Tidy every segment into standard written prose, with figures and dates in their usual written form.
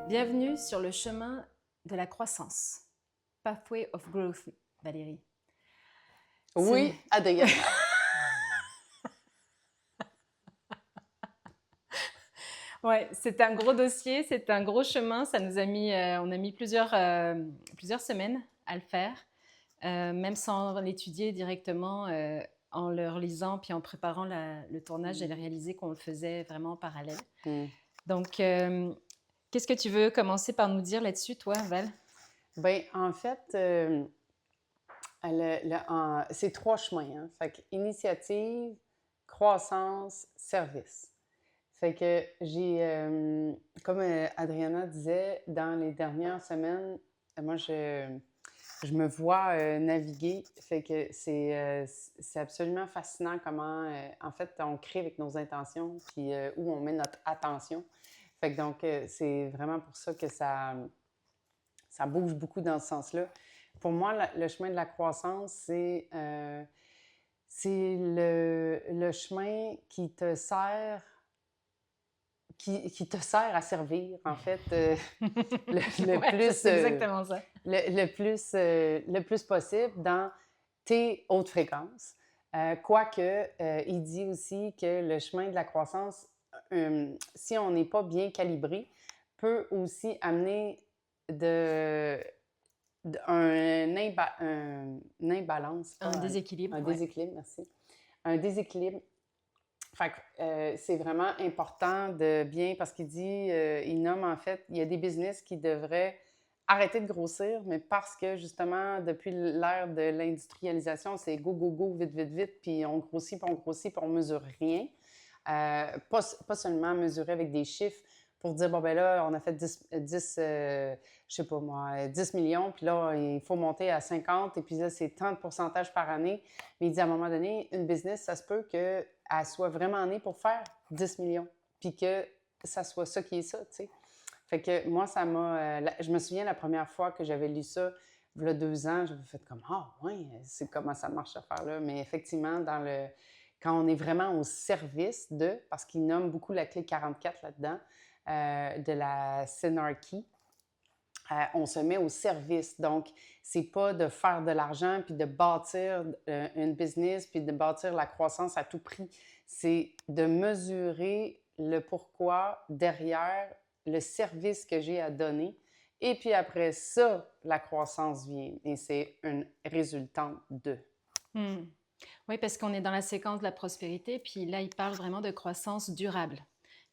Bienvenue sur le chemin de la croissance. Pathway of Growth, Valérie. Oui, Adrienne. Ouais, c'est un gros dossier, c'est un gros chemin. Ça nous a mis, on a mis plusieurs semaines à le faire, même sans l'étudier directement, en le relisant puis en préparant le tournage, j'ai réalisé qu'on le faisait vraiment en parallèle. Donc, qu'est-ce que tu veux commencer par nous dire là-dessus, toi, Val? Bien, en fait, c'est 3 chemins. Hein? Fait que initiative, croissance, service. Fait que comme Adriana disait, dans les dernières semaines, moi, je me vois naviguer. Fait que c'est absolument fascinant comment, en fait, on crée avec nos intentions, puis où on met notre attention. Fait que donc, c'est vraiment pour ça que ça bouge beaucoup dans ce sens-là. Pour moi, le chemin de la croissance, c'est le chemin qui te sert, qui te sert à servir, en fait, le Ouais, plus, c'est exactement ça. le plus possible dans tes hautes fréquences. Quoique, il dit aussi que le chemin de la croissance, si on n'est pas bien calibré, peut aussi amener de, un imbalance, Un pas déséquilibre, un ouais. déséquilibre, merci. Un déséquilibre. Fait que, c'est vraiment important de bien, parce qu'il dit, il nomme en fait, il y a des business qui devraient arrêter de grossir, mais parce que justement, depuis l'ère de l'industrialisation, c'est go, go, go, vite, vite, vite, puis on grossit, puis on mesure rien. Pas seulement mesurer avec des chiffres pour dire, bon, ben là, on a fait 10 je sais pas moi, 10 millions, puis là, il faut monter à 50, et puis là, c'est tant de pourcentage par année. Mais il dit, à un moment donné, une business, ça se peut qu'elle soit vraiment née pour faire 10 millions, puis que ça soit ça qui est ça, tu sais. Fait que moi, ça m'a... je me souviens la première fois que j'avais lu ça, il y a 2 ans, j'avais fait comme, ah, ouais, c'est comment ça marche, cette affaire-là. Mais effectivement, quand on est vraiment au service de, parce qu'il nomme beaucoup la clé 44 là-dedans, de la synarchy, on se met au service. Donc, c'est pas de faire de l'argent puis de bâtir une business puis de bâtir la croissance à tout prix. C'est de mesurer le pourquoi derrière le service que j'ai à donner. Et puis après ça, la croissance vient. Et c'est une résultante de. Hmm. Oui, parce qu'on est dans la séquence de la prospérité, puis là, il parle vraiment de croissance durable.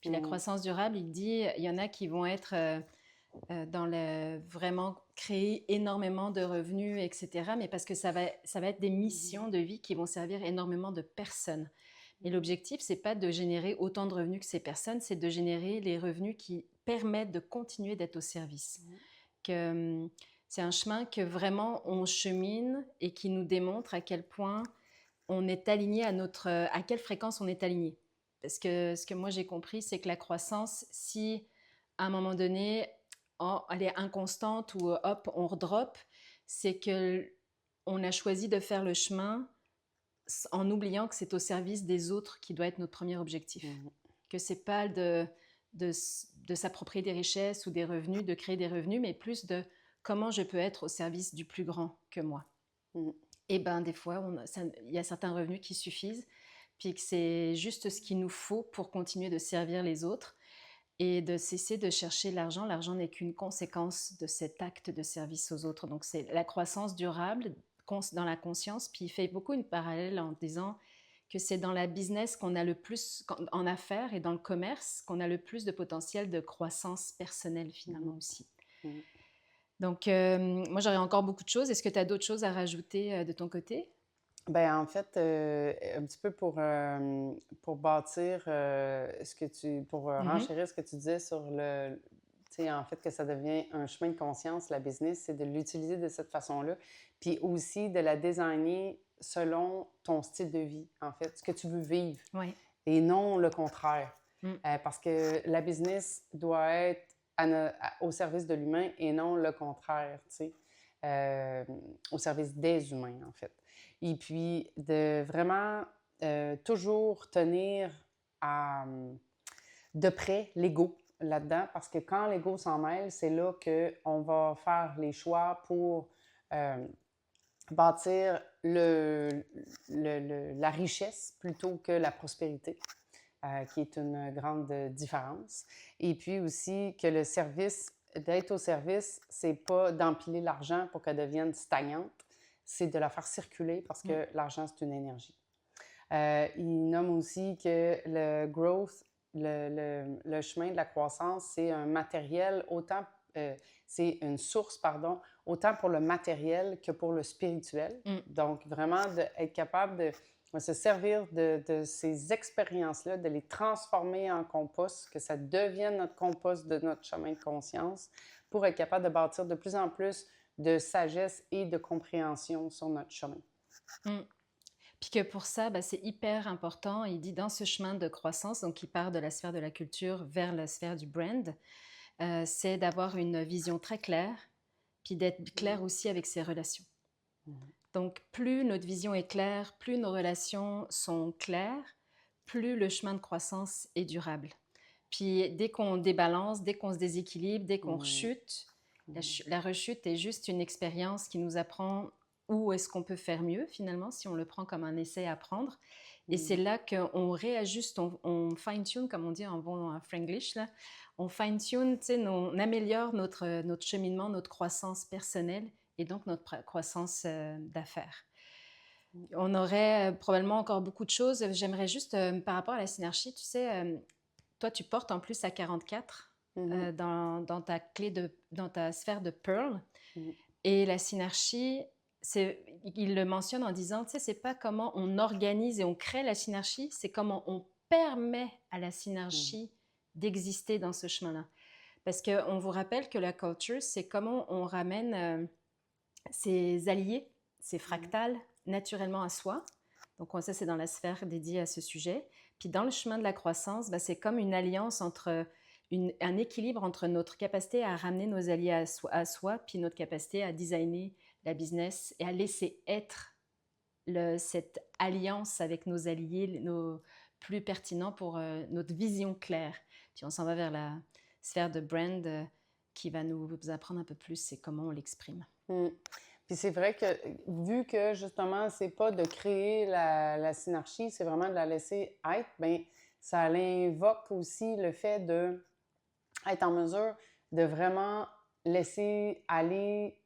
Puis la croissance durable, il dit, il y en a qui vont être dans le vraiment créer énormément de revenus, etc. Mais parce que ça va être des missions de vie qui vont servir énormément de personnes. Et l'objectif, c'est pas de générer autant de revenus que ces personnes, c'est de générer les revenus qui permettent de continuer d'être au service. Que c'est un chemin que vraiment on chemine et qui nous démontre à quel point on est aligné à quelle fréquence on est aligné. Parce que ce que moi j'ai compris, c'est que la croissance, si à un moment donné, elle est inconstante ou hop, on redrop, c'est que on a choisi de faire le chemin en oubliant que c'est au service des autres qui doit être notre premier objectif. Que c'est pas de s'approprier des richesses ou des revenus, de créer des revenus, mais plus de comment je peux être au service du plus grand que moi. Et ben des fois, il y a certains revenus qui suffisent, puis que c'est juste ce qu'il nous faut pour continuer de servir les autres et de cesser de chercher l'argent. L'argent n'est qu'une conséquence de cet acte de service aux autres. Donc c'est la croissance durable dans la conscience. Puis il fait beaucoup une parallèle en disant que c'est dans la business qu'on a le plus, en affaires et dans le commerce, qu'on a le plus de potentiel de croissance personnelle finalement aussi. Donc, moi, j'aurais encore beaucoup de choses. Est-ce que tu as d'autres choses à rajouter de ton côté? Ben en fait, un petit peu pour bâtir pour renchérir ce que tu disais sur tu sais, en fait, que ça devient un chemin de conscience, la business, c'est de l'utiliser de cette façon-là. Puis aussi de la designer selon ton style de vie, en fait, ce que tu veux vivre. Oui. Et non le contraire. Parce que la business doit être au service de l'humain et non le contraire, tu sais. Au service des humains, en fait. Et puis, de vraiment toujours tenir de près l'ego. là-dedans parce que quand l'ego s'en mêle, c'est là qu'on va faire les choix pour bâtir la richesse plutôt que la prospérité, qui est une grande différence. Et puis aussi que le service, d'être au service, c'est pas d'empiler l'argent pour qu'elle devienne stagnante, c'est de la faire circuler parce que l'argent, c'est une énergie. Il nomme aussi que le growth, le chemin de la croissance, c'est un matériel autant, c'est une source, pardon, autant pour le matériel que pour le spirituel. Donc, vraiment, être capable de se servir de ces expériences-là, de les transformer en compost, que ça devienne notre compost de notre chemin de conscience pour être capable de bâtir de plus en plus de sagesse et de compréhension sur notre chemin. Puis que pour ça, c'est hyper important. Il dit dans ce chemin de croissance, donc il part de la sphère de la culture vers la sphère du brand, c'est d'avoir une vision très claire, puis d'être clair aussi avec ses relations. Donc plus notre vision est claire, plus nos relations sont claires, plus le chemin de croissance est durable. Puis dès qu'on débalance, dès qu'on se déséquilibre, dès qu'on rechute, la rechute est juste une expérience qui nous apprend où est-ce qu'on peut faire mieux, finalement, si on le prend comme un essai à apprendre. Et c'est là qu'on réajuste, on fine-tune, comme on dit en bon franglish, là. On fine-tune, on améliore notre cheminement, notre croissance personnelle et donc notre croissance d'affaires. On aurait probablement encore beaucoup de choses. J'aimerais juste, par rapport à la synergie, tu sais, toi, tu portes en plus à 44 dans ta dans ta sphère de Pearl. Et la synergie, il le mentionne en disant, tu sais, c'est pas comment on organise et on crée la synergie, c'est comment on permet à la synergie d'exister dans ce chemin-là. Parce qu'on vous rappelle que la culture, c'est comment on ramène ses alliés, ses fractales, naturellement à soi. Donc ça, c'est dans la sphère dédiée à ce sujet. Puis dans le chemin de la croissance, c'est comme une alliance entre un équilibre entre notre capacité à ramener nos alliés à soi, puis notre capacité à designer la business et à laisser être cette alliance avec nos alliés, nos plus pertinents pour notre vision claire. Puis on s'en va vers la sphère de brand qui va nous apprendre un peu plus c'est comment on l'exprime. Puis c'est vrai que, vu que justement, c'est pas de créer la synergie, c'est vraiment de la laisser être, bien, ça invoque aussi le fait d'être en mesure de vraiment laisser aller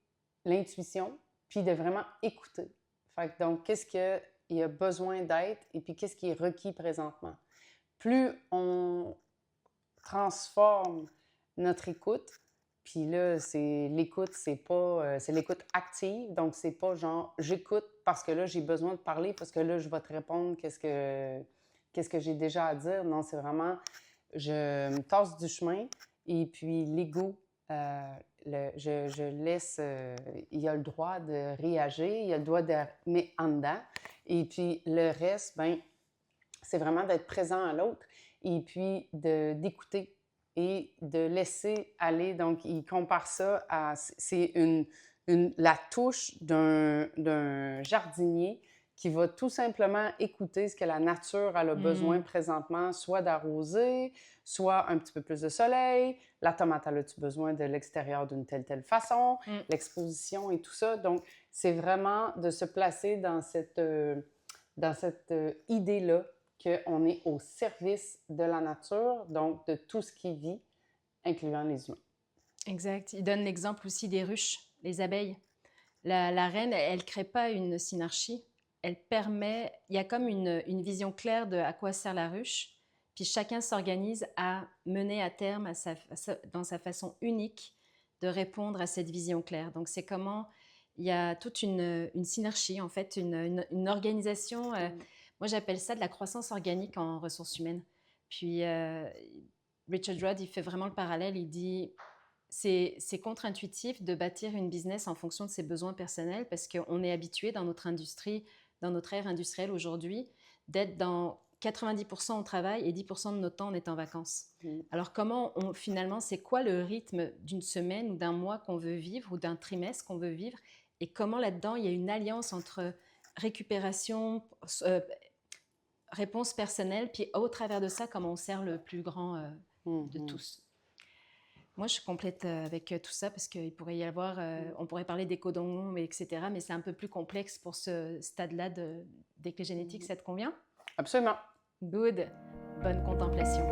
l'intuition, puis de vraiment écouter. Fait que donc, qu'est-ce qu'il y a besoin d'être et puis qu'est-ce qui est requis présentement. Plus on transforme notre écoute, puis là, l'écoute, c'est l'écoute active. Donc, c'est pas genre, j'écoute parce que là, j'ai besoin de parler, parce que là, je vais te répondre qu'est-ce que j'ai déjà à dire. Non, c'est vraiment, je me tasse du chemin et puis l'ego, je laisse, il a le droit de réagir, il a le droit de mettre en dedans. Et puis, le reste, ben c'est vraiment d'être présent à l'autre et puis d'écouter et de laisser aller. Donc, il compare ça à... C'est la touche d'un jardinier qui va tout simplement écouter ce que la nature a besoin présentement, soit d'arroser, soit un petit peu plus de soleil. La tomate, elle a-tu besoin de l'extérieur d'une telle façon? L'exposition et tout ça. Donc, c'est vraiment de se placer dans cette idée-là qu'on est au service de la nature, donc de tout ce qui vit, incluant les humains. Exact. Il donne l'exemple aussi des ruches, les abeilles. La reine, elle ne crée pas une synarchie. Elle permet, il y a comme une vision claire de à quoi sert la ruche, puis chacun s'organise à mener à terme, dans sa façon unique, de répondre à cette vision claire. Donc c'est comment il y a toute une synergie, en fait, une organisation. Moi, j'appelle ça de la croissance organique en ressources humaines. Puis Richard Rudd, il fait vraiment le parallèle. Il dit c'est contre-intuitif de bâtir une business en fonction de ses besoins personnels parce qu'on est habitué dans notre industrie, dans notre ère industrielle aujourd'hui, d'être dans 90% au travail et 10% de notre temps on est en vacances. Alors finalement, c'est quoi le rythme d'une semaine ou d'un mois qu'on veut vivre ou d'un trimestre qu'on veut vivre et comment là-dedans il y a une alliance entre récupération, réponse personnelle, puis au travers de ça, comment on sert le plus grand de tous. Moi, je suis complète avec tout ça parce qu'il pourrait y avoir, on pourrait parler d'écodons, etc. Mais c'est un peu plus complexe pour ce stade-là des clés génétiques. Ça te convient? Absolument. Good. Bonne contemplation.